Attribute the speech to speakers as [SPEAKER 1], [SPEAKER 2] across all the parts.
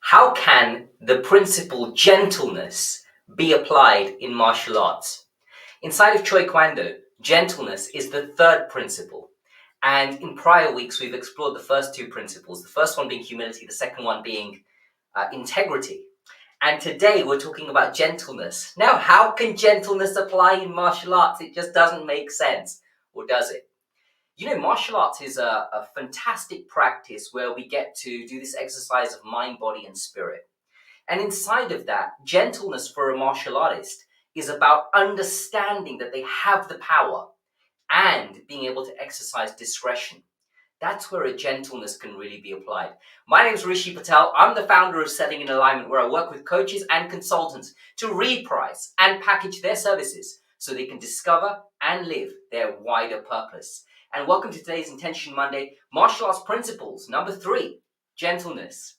[SPEAKER 1] How can the principle gentleness be applied in martial arts? Inside of Choi Kwang Do, gentleness is the third principle. And in prior weeks, we've explored the first two principles, the first one being humility, the second one being integrity. And today we're talking about gentleness. Now, how can gentleness apply in martial arts? It just doesn't make sense. Or does it? Martial arts is a fantastic practice where we get to do this exercise of mind, body, and spirit. And inside of that, gentleness for a martial artist is about understanding that they have the power and being able to exercise discretion. That's where a gentleness can really be applied. My name is Rishi Patel. I'm the founder of Selling in Alignment, where I work with coaches and consultants to reprice and package their services so they can discover and live their wider purpose. And welcome to today's Intention Monday, Martial Arts Principles, number 3, gentleness.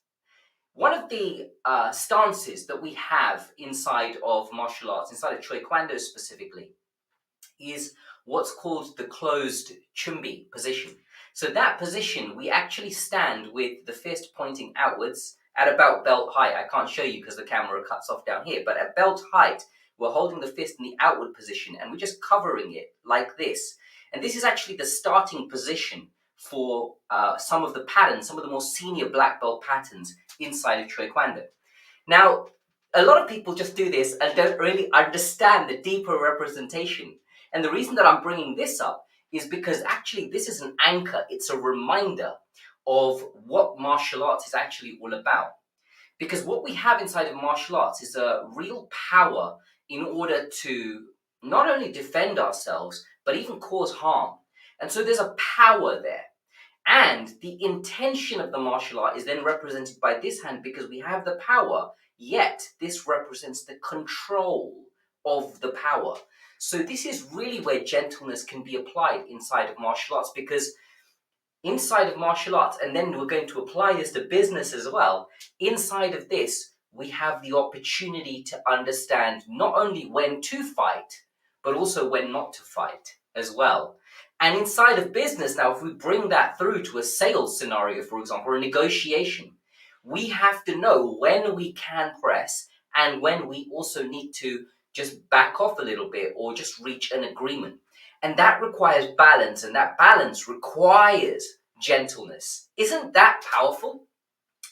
[SPEAKER 1] One of the stances that we have inside of martial arts, inside of Choi Kwang Do specifically, is what's called the closed chumbi position. So that position, we actually stand with the fist pointing outwards at about belt height. I can't show you because the camera cuts off down here, but at belt height, we're holding the fist in the outward position and we're just covering it like this. And this is actually the starting position for some of the patterns, some of the more senior black belt patterns inside of Choi Kwang Do. Now, a lot of people just do this and don't really understand the deeper representation. And the reason that I'm bringing this up is because actually this is an anchor. It's a reminder of what martial arts is actually all about. Because what we have inside of martial arts is a real power in order to not only defend ourselves, but even cause harm. And so there's a power there. And the intention of the martial art is then represented by this hand because we have the power, yet this represents the control of the power. So this is really where gentleness can be applied inside of martial arts, because inside of martial arts, and then we're going to apply this to business as well, inside of this, we have the opportunity to understand not only when to fight, but also when not to fight as well. And inside of business now, if we bring that through to a sales scenario, for example, or a negotiation, we have to know when we can press and when we also need to just back off a little bit or just reach an agreement. And that requires balance, and that balance requires gentleness. Isn't that powerful?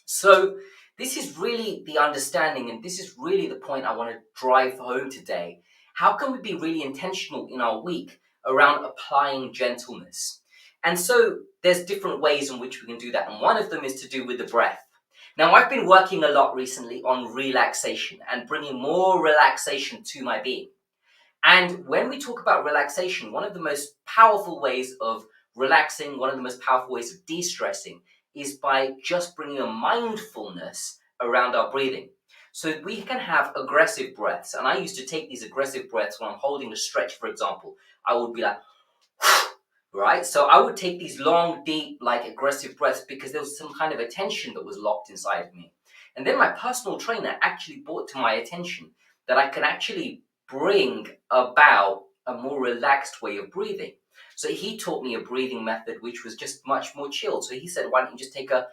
[SPEAKER 1] So this is really the understanding, and this is really the point I want to drive home today. How can we be really intentional in our week around applying gentleness? And so there's different ways in which we can do that. And one of them is to do with the breath. Now, I've been working a lot recently on relaxation and bringing more relaxation to my being. And when we talk about relaxation, one of the most powerful ways of relaxing, one of the most powerful ways of de-stressing is by just bringing a mindfulness around our breathing. So we can have aggressive breaths. And I used to take these aggressive breaths when I'm holding a stretch, for example. I would be like, right? So I would take these long, deep, aggressive breaths because there was some kind of attention that was locked inside of me. And then my personal trainer actually brought to my attention that I can actually bring about a more relaxed way of breathing. So he taught me a breathing method which was just much more chilled. So he said, why don't you just take a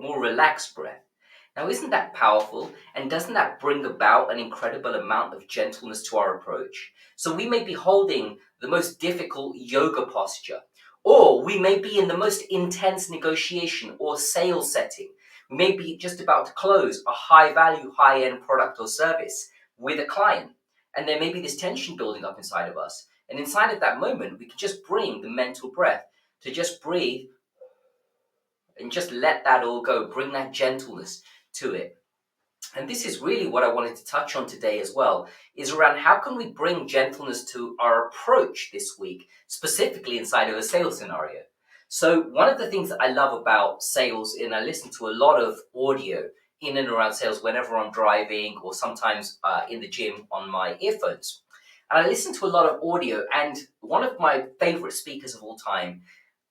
[SPEAKER 1] more relaxed breath? Now, isn't that powerful? And doesn't that bring about an incredible amount of gentleness to our approach? So we may be holding the most difficult yoga posture, or we may be in the most intense negotiation or sales setting. We may be just about to close a high value, high end product or service with a client. And there may be this tension building up inside of us. And inside of that moment, we can just bring the mental breath to just breathe and just let that all go. Bring that gentleness to it. And this is really what I wanted to touch on today as well, is around how can we bring gentleness to our approach this week, specifically inside of a sales scenario. So one of the things that I love about sales, and I listen to a lot of audio in and around sales whenever I'm driving or sometimes in the gym on my earphones. And I listen to a lot of audio, and one of my favorite speakers of all time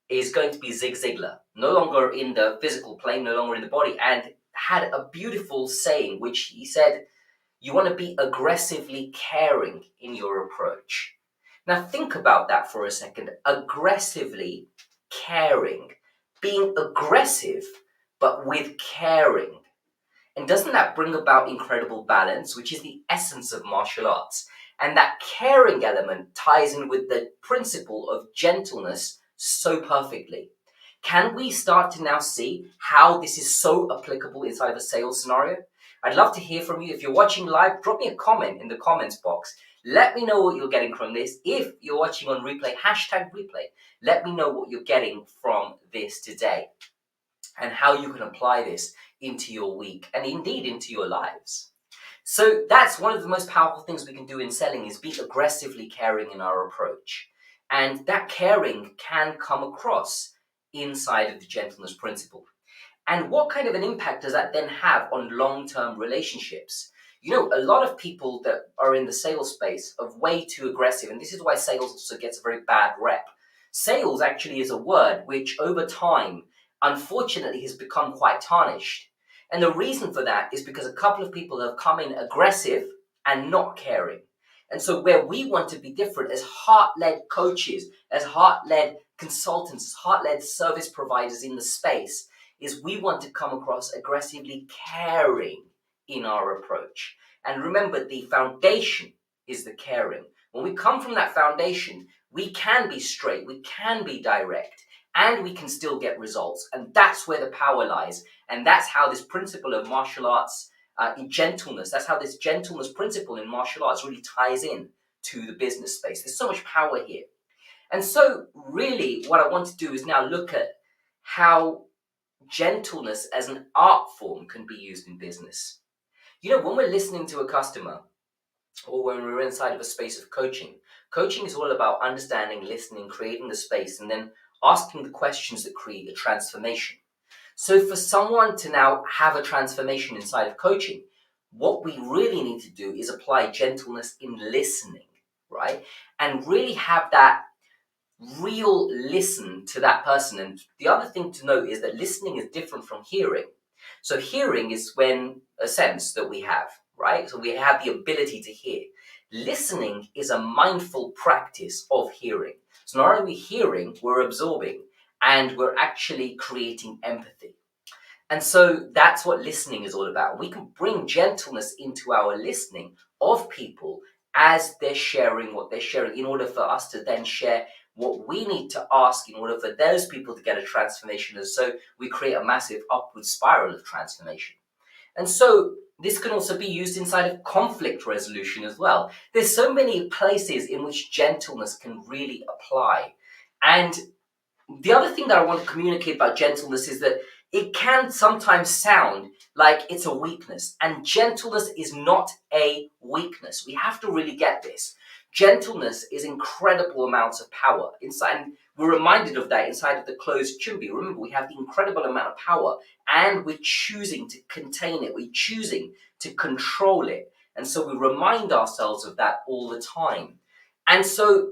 [SPEAKER 1] is going to be Zig Ziglar, no longer in the physical plane, no longer in the body, and had a beautiful saying, which he said, you want to be aggressively caring in your approach. Now think about that for a second. Aggressively caring. Being aggressive but with caring. And doesn't that bring about incredible balance, which is the essence of martial arts? And that caring element ties in with the principle of gentleness so perfectly. Can we start to now see how this is so applicable inside of a sales scenario? I'd love to hear from you. If you're watching live, drop me a comment in the comments box. Let me know what you're getting from this. If you're watching on replay, hashtag replay. Let me know what you're getting from this today and how you can apply this into your week and indeed into your lives. So that's one of the most powerful things we can do in selling, is be aggressively caring in our approach. And that caring can come across inside of the gentleness principle. And what kind of an impact does that then have on long-term relationships? You know, a lot of people that are in the sales space are way too aggressive, and this is why sales also gets a very bad rep. Sales actually is a word which over time, unfortunately, has become quite tarnished. And the reason for that is because a couple of people have come in aggressive and not caring. And so where we want to be different as heart-led coaches, as heart-led consultants, as heart-led service providers in the space, is we want to come across aggressively caring in our approach. And remember, the foundation is the caring. When we come from that foundation, we can be straight, we can be direct, and we can still get results. And that's where the power lies. And that's how this principle of martial arts in gentleness, that's how this gentleness principle in martial arts really ties in to the business space. There's so much power here. And so really what I want to do is now look at how gentleness as an art form can be used in business. You know, when we're listening to a customer or when we're inside of a space of coaching, coaching is all about understanding, listening, creating the space, and then asking the questions that create a transformation. So for someone to now have a transformation inside of coaching, what we really need to do is apply gentleness in listening, right? And really have that real listen to that person. And the other thing to note is that listening is different from hearing. So hearing is when a sense that we have, right? So we have the ability to hear. Listening is a mindful practice of hearing. So not only hearing, we're absorbing and we're actually creating empathy. And so that's what listening is all about. We can bring gentleness into our listening of people as they're sharing what they're sharing in order for us to then share what we need to ask in order for those people to get a transformation. And so we create a massive upward spiral of transformation. And so this can also be used inside of conflict resolution as well. There's so many places in which gentleness can really apply. And the other thing that I want to communicate about gentleness is that it can sometimes sound like it's a weakness, and gentleness is not a weakness. We have to really get this. Gentleness is incredible amounts of power inside, and we're reminded of that inside of the closed chumbi. Remember, we have the incredible amount of power, and we're choosing to contain it. We're choosing to control it, and so we remind ourselves of that all the time. And so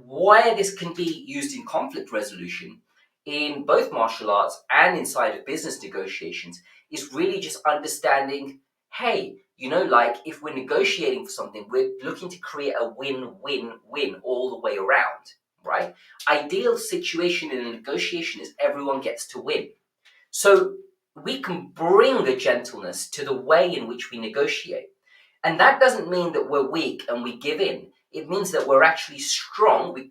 [SPEAKER 1] where this can be used in conflict resolution in both martial arts and inside of business negotiations is really just understanding, hey, you know, like if we're negotiating for something, we're looking to create a win-win-win all the way around, right? Ideal situation in a negotiation is everyone gets to win. So we can bring a gentleness to the way in which we negotiate. And that doesn't mean that we're weak and we give in. It means that we're actually strong, we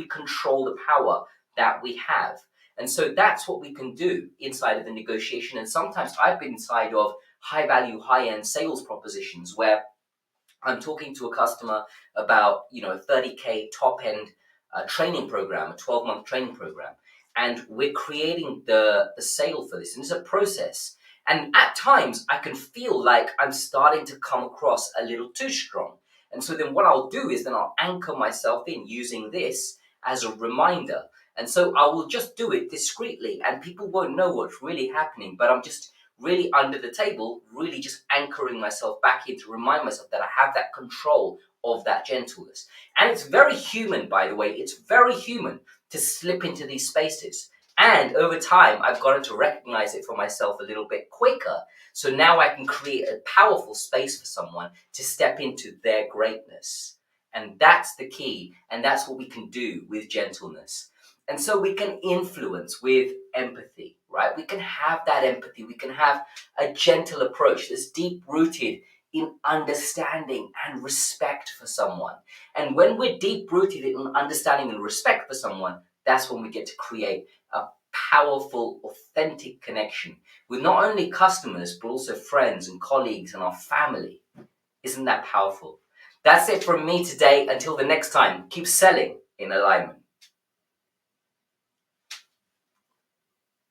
[SPEAKER 1] control the power that we have. And so that's what we can do inside of the negotiation. And sometimes I've been inside of high value, high end sales propositions where I'm talking to a customer about, you know, a 30K top end training program, a 12-month training program. And we're creating the sale for this. And it's a process. And at times I can feel like I'm starting to come across a little too strong. And so then what I'll do is then I'll anchor myself in using this as a reminder. And so I will just do it discreetly and people won't know what's really happening, but I'm just really under the table, really just anchoring myself back in to remind myself that I have that control of that gentleness. And it's very human, by the way, it's very human to slip into these spaces. And over time, I've gotten to recognize it for myself a little bit quicker. So now I can create a powerful space for someone to step into their greatness. And that's the key. And that's what we can do with gentleness. And so we can influence with empathy, right? We can have that empathy. We can have a gentle approach that's deep rooted in understanding and respect for someone. And when we're deep rooted in understanding and respect for someone, that's when we get to create a powerful, authentic connection with not only customers, but also friends and colleagues and our family. Isn't that powerful? That's it from me today. Until the next time, keep selling in alignment.